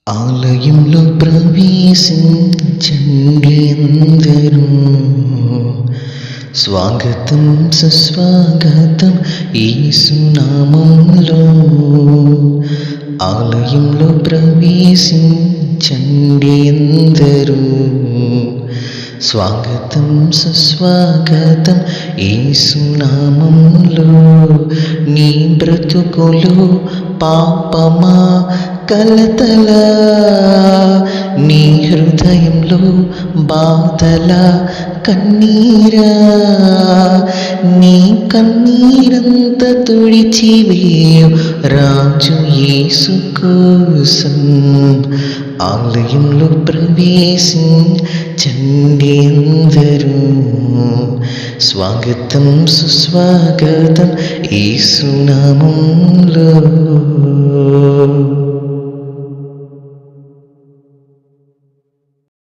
ఆలయంలో ప్రవేశించండి అందరూ, స్వాగతం సుస్వాగతం యేసునామంలో. ఆలయంలో ప్రవేశించండి అందరూ, స్వాగతం సుస్వాగతం యేసునామంలో. నీ బ్రతుకులు పాపమా కలతల, నీ హృదయంలో బాధల కన్నీరా, నీ కన్నీరంత తుడిచివేయు రాజు యేసు కోసం. ఆలయంలో ప్రవేశించండి అందరూ, స్వాగతం సుస్వాగతం యేసునామంలో.